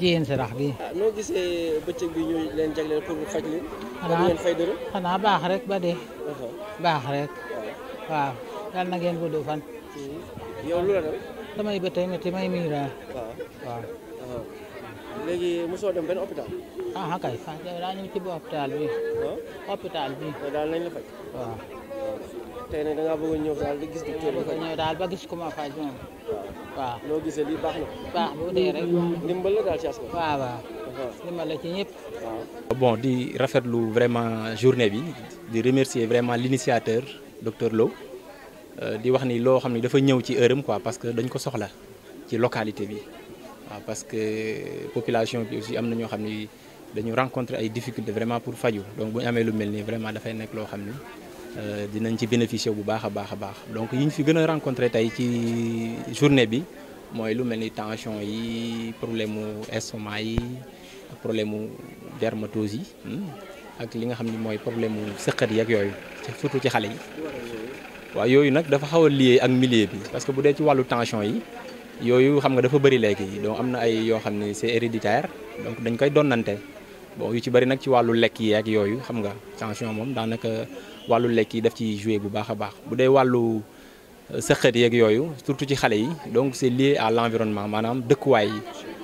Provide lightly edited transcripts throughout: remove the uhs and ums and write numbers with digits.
Diène Sarax bi. noo gisee bëccëg bi ñu leen jagleel pour faj leen. xanaa ngeen fay dërëm. xanaa baax rek ba dee. baax rek. waaw yal na ngeen gudd fan. yow lu la dal. damay ba tey métti may miira. waaw. léegi mosoo dem benn hôpital. kay daa ñëw ci hôpital bi. hôpital bi. daal nañ la faj. waaw. tey nag da ngaa bëgg a ñëw daal di gis docteur bi. ñëw daal ba gis ku ma faj moom. waaw. noo gisee lii baax na. baax bu dee rek. ndimbal la daal ci askan. waaw waaw. ndimbal la ci ñëpp. bon di rafetlu vraiment journée bi di remercier vraiment l'initiateur docteur Lo di wax ni loo xam ni dafa ñëw ci heure am quoi parce que dañ ko soxla ci localité bi waaw parce que population bi aussi am na ñoo xam ni dañu rencontrer ay difficultés vraiment pour faju donc bu ñu amee lu mel nii vraiment dafay nekk loo xam ni dinañ ci bénéficier bu baax a baax a baax donc yi ñu fi gën a rencontrer tey ci journée bi mooy lu mel ni tension yi problème mu estomac yi problème mu dermatose yi ak li nga xam ni mooy problème mu sëqat yi ak yooyu surtout ci xale yi waaw yooyu nag dafa xaw a lié ak milieu bi parce que bu dee ci wàllu tension yi yooyu xam nga dafa bëri léegi donc am na ay yoo xam ni c'est héréditaire donc dañ koy donnante bon yu ci bëri nag ci wàllu lekk yi ak yooyu xam nga tension moom daanaka wàllu lekk yi daf ci jouer bu baax a baax bu dee wàllu sëqat yeeg yooyu surtout ci xale yi donc c'est lié à l'environnement maanaam dëkkuwaay yi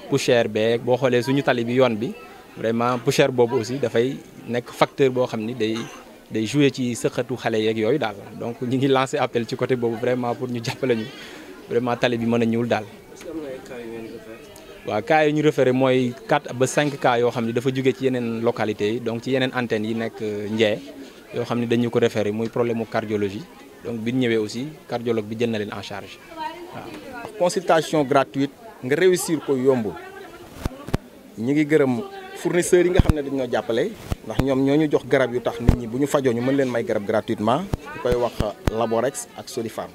poussière beeg boo xoolee suñu tali bi yoon bi vraiment poussière boobu aussi dafay nekk facteur boo xam ni day jouer ci sëqatu xale yeeg yooyu daal donc ñu ngi lancer appel ci côté boobu vraiment pour ñu jàppale ñu vraiment tali bi mën a ñuul daal. waaw cas yi ñu référé mooy 4 ba 5 cas yoo xam ni dafa jóge ci yeneen localités yi donc ci yeneen antennes yi nekk Ndié yoo xam ni dañu ko référé muy problème mu cardiologie donc bi ñu ñëwee aussi cardiologue bi jël na leen en charge waaw. consultation gratuite nga réussir ko yomb ñi ngi gërëm fournisseurs yi nga xam ne dañoo jàppale ndax ñoom ñoo ñu jox garab yu tax nit ñi bu ñu fajoo ñu mën leen may garab gratuitement ñu koy wax Laborex ak Sodipharm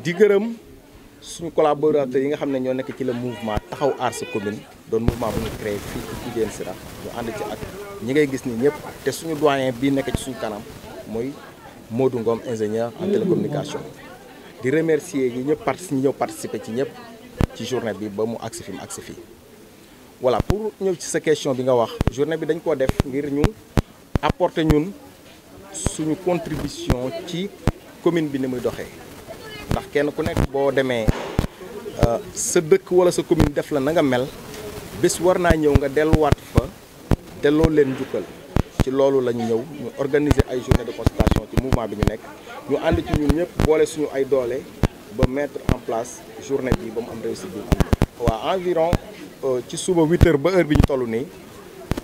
di gërëm suñu collaborateurs yi nga xam ne ñoo nekk ci le mouvement taxaw aar sa commune doon mouvement bu ñu créé fii ci Diène Sarax ñu ànd ci ak ñi ngay gis ni ñëpp te suñu doyen bii nekk ci suñu kanam mooy Modou Ngom ingénieur en télécommunication di remercier ñi ñëpp ñëw participer ci ñëpp ci journée bi ba mu agsi fi mu agsi fii voilà pour ñëw ci sa question bi nga wax journée bi dañ koo def ngir ñu apporter ñun suñu contribution ci commune bi ni muy doxee ndax kenn ku nekk boo demee sa dëkk wala sa commune def la na nga mel bés war naa ñëw nga delluwaat fa delloo leen njukkal ci loolu la ñu ñëw ñu organiser ay journée de consultation ci mouvement bi ñu nekk ñu ànd ci ñun ñëpp boole suñu ay doole ba mettre en place journée bi ba mu am réussite bi mu am. waaw environ ci suba 8h ba heure bi ñu toll nii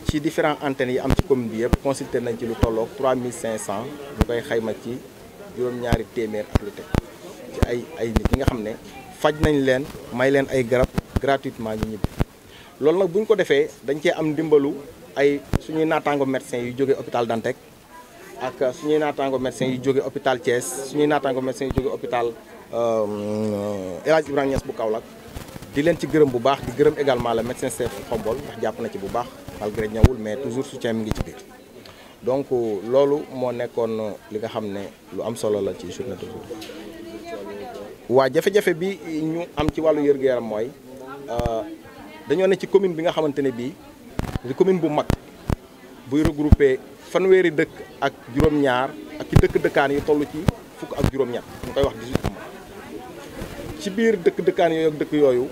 ci différents antennes yi am ci commune bi yëpp consulté nañ ci lu tolloog 3500 ñu koy xayma ci juróom-ñaari téeméer ak lu teg ci ay nit ñi nga xam ne faj nañ leen may leen ay garab gratuitement ñu ñibbi loolu nag bu ñu ko defee dañ cee am ndimbalu ay suñuy naataango médecins yu jógee hôpital Dantec ak suñuy naataango médecins yu jógee hôpital Thiès suñuy naataango médecins yu jógee hôpital El Hadj Ibrahima Niass bu Kaolack di leen ci gërëm bu baax di gërëm également le médecin chef Xombol ndax jàpp na ci bu baax malgré ñëwul mais toujours soutien mi ngi ci biir donc loolu moo nekkoon li nga xam ne lu am solo la ci journée d'aujourd'hui. waa jafe-jafe bi ñu am ci wàllu yër-gu-yaram mooy dañoo ne ci commune bi nga xamante ne bii di commune bu mag buy regroupé fanweeri dëkk ak juróom-ñaar ak ci dëkk-dëkkaan yi toll ci fukk ak juróom-ñett ñu koy wax 18 mois ci biir dëkk-dëkkaan yooyu ak dëkk yooyu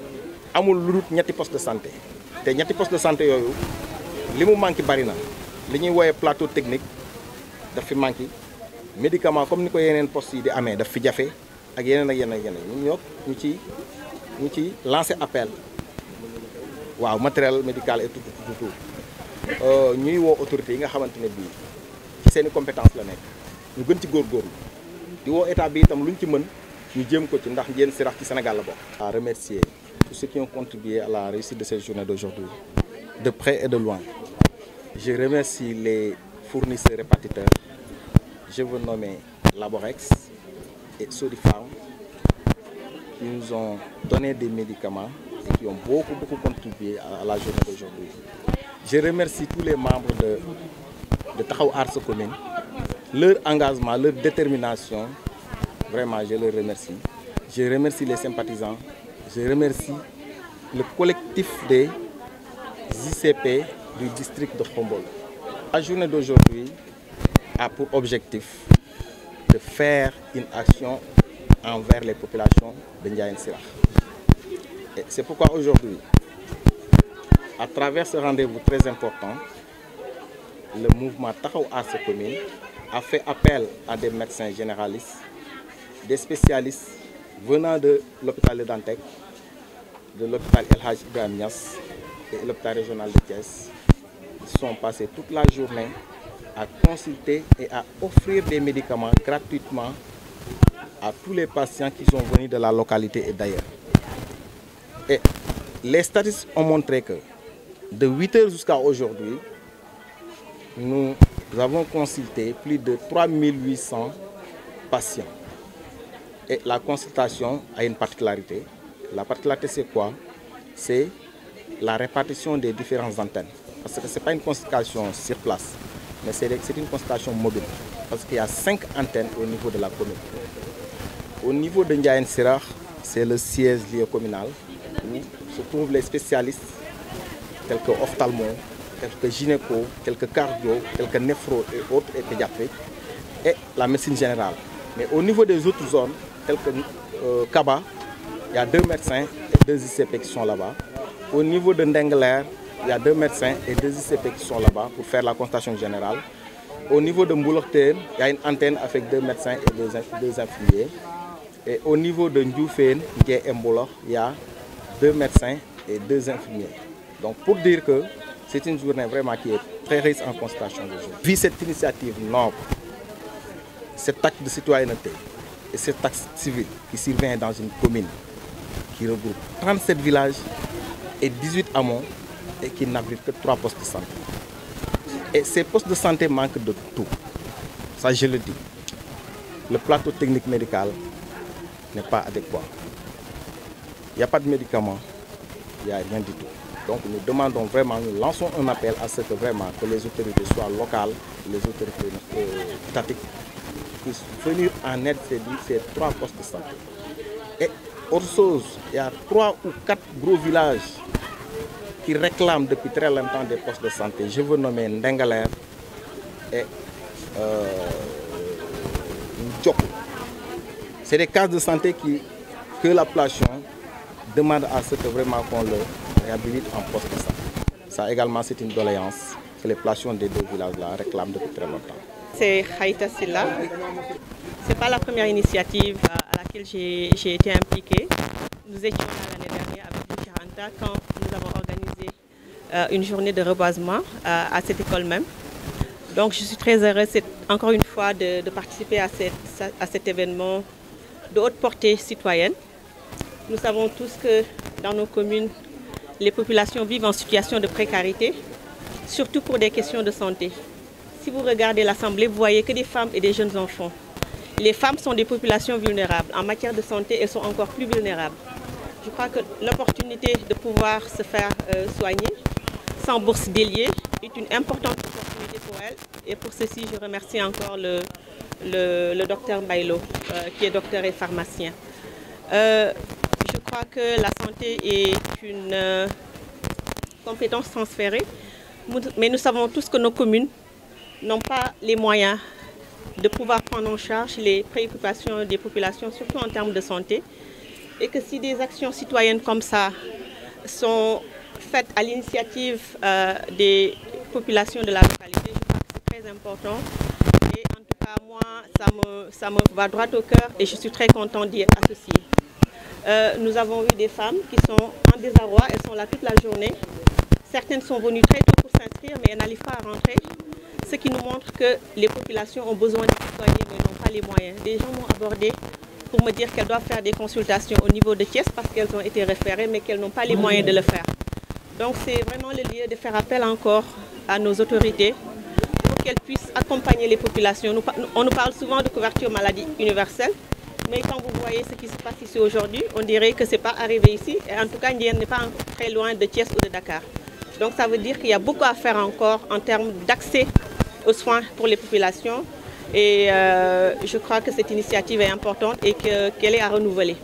amul lu dul ñetti poste de santé te ñetti poste de santé yooyu li mu manqué bari na li ñuy wooyee plateau technique daf fi manqué médicament comme ni ko yeneen poste yi di amee daf fi jafe ak yeneen ak yeneen ak yeneen ñun ñu ci lancé appel waaw matériel médical et tout ñuy woo autorités yi nga xamante ne bii ci seen i compétence la nekk ñu gën ci góorgóorlu di woo état bi itam lu ñu ci mën ñu jéem ko ci ndax Diène Sarax ci Sénégal la bokk. à remercier tous ceux qui ont contribué à la réussite de cette journée d'aujourd'hui de près et de loin. Je remercie les fournisseurs répartiteurs. Je veux nommer Laborex et Sodipharm qui nous ont donné des médicaments et qui ont beaucoup contribué à la journée d'aujourd'hui. Je remercie tous les membres de Taxawu Aar Sa Commune, leur engagement, leur détermination. Vraiment, je les remercie. Je remercie les sympathisants. Je remercie le collectif des ICP du district de Khombole. La journée d'aujourd'hui a pour objectif de faire une action envers les populations de Ndiayène Sirakh. Et c'est pourquoi aujourd'hui, à travers ce rendez-vous très important, le mouvement Taxawu Aar Sa Commune a fait appel à des médecins généralistes, des spécialistes venant de l'hôpital de Dantec, de l'hôpital El Hadj Ibrahima Niass et l'hôpital régional de Thiès. Ils sont passés toute la journée à consulter et à offrir des médicaments gratuitement à tous les patients qui sont venus de la localité et d'ailleurs. Et les statistiques ont montré que de 8 h jusqu'à aujourd'hui, nous avons consulté plus de 3800 patients. Et la consultation a une particularité. La particularité, c'est quoi? C'est la répartition des différentes antennes. Parce que ce n'est pas une consultation sur place, mais c'est une consultation mobile. Parce qu'il y a 5 antennes au niveau de la commune. Au niveau de Ndiayène Sirakh, c'est le siège lieu communal où se trouvent les spécialistes tels que ophtalmo, tels que gynéco, tels que cardio, tels que néphro et autres et pédiatriques, et la médecine générale. Mais au niveau des autres zones, telles que Kaba, il y a 2 médecins et 2 ICP qui sont là-bas. Au niveau de Ndengler, il y a 2 médecins et 2 ICP qui sont là-bas pour faire la consultation générale. Au niveau de Mboulokten, il y a une antenne avec 2 médecins et 2 infirmiers. Et au niveau de Ndioufène, il y a 2 médecins et 2 infirmiers. Donc pour dire que c'est une journée vraiment qui est très riche en consultation d'aujourd'hui. Vu cette initiative noble, cet acte de citoyenneté et cet acte civil qui survient dans une commune qui regroupe 37 villages et 18 hameaux et qui n'abrite que 3 postes de santé. Et ces postes de santé manquent de tout. Ça, je le dis. Le plateau technique médical n'est pas adéquat. Il n'y a pas de médicaments, il n'y a rien du tout. Donc nous demandons vraiment, nous lançons un appel à ce que vraiment que les autorités soient locales, les autorités étatiques, puissent venir en aide ces 3 postes de santé. Et autre chose, il y a 3 ou 4 gros villages qui réclament depuis très longtemps des postes de santé. Je veux nommer Ndengaler et Ndjoko. C'est des cases de santé que la population demande à ce que vraiment qu'on le réhabilite en poste de santé. Ça également, c'est une doléance que les populations des 2 villages-là réclament depuis très longtemps. C'est Khaïta Silla. Ce n'est pas la première initiative à laquelle j'ai été impliquée. Nous étions là l'année dernière avec Vicaranta quand nous avons organisé une journée de reboisement à cette école même. Donc je suis très heureuse encore une fois de participer à cet événement de haute portée citoyenne. Nous savons tous que dans nos communes, les populations vivent en situation de précarité, surtout pour des questions de santé. Si vous regardez l'Assemblée, vous voyez que des femmes et des jeunes enfants. Les femmes sont des populations vulnérables. En matière de santé, elles sont encore plus vulnérables. Je crois que l'opportunité de pouvoir se faire soigner sans bourse déliée est une importante opportunité pour elles. Et pour ceci, je remercie encore le docteur Bailo, qui est docteur et pharmacien. Je crois que la santé est une compétence transférée, mais nous savons tous que nos communes n'ont pas les moyens de pouvoir prendre en charge les préoccupations des populations, surtout en termes de santé, et que si des actions citoyennes comme ça sont faites à l'initiative des populations de la localité, je crois que c'est très important. Et en tout cas, moi, ça me va droit au cœur et je suis très contente d'y être associée. Nous avons eu des femmes qui sont en désarroi, elles sont là toute la journée. Certaines sont venues très tôt pour s'inscrire, mais elles n'arrivent pas à rentrer. Ce qui nous montre que les populations ont besoin de soigner, mais n'ont pas les moyens. Des gens m'ont abordé pour me dire qu'elles doivent faire des consultations au niveau de Thiès parce qu'elles ont été référées, mais qu'elles n'ont pas les moyens de le faire. Donc c'est vraiment le lieu de faire appel encore à nos autorités pour qu'elles puissent accompagner les populations. On nous parle souvent de couverture maladie universelle, mais quand vous voyez ce qui se passe ici aujourd'hui, on dirait que ce n'est pas arrivé ici. Et en tout cas, Ndiayène n'est pas très loin de Thiès ou de Dakar. Donc ça veut dire qu'il y a beaucoup à faire encore en termes d'accès aux soins pour les populations. Et je crois que cette initiative est importante et qu'elle est à renouveler.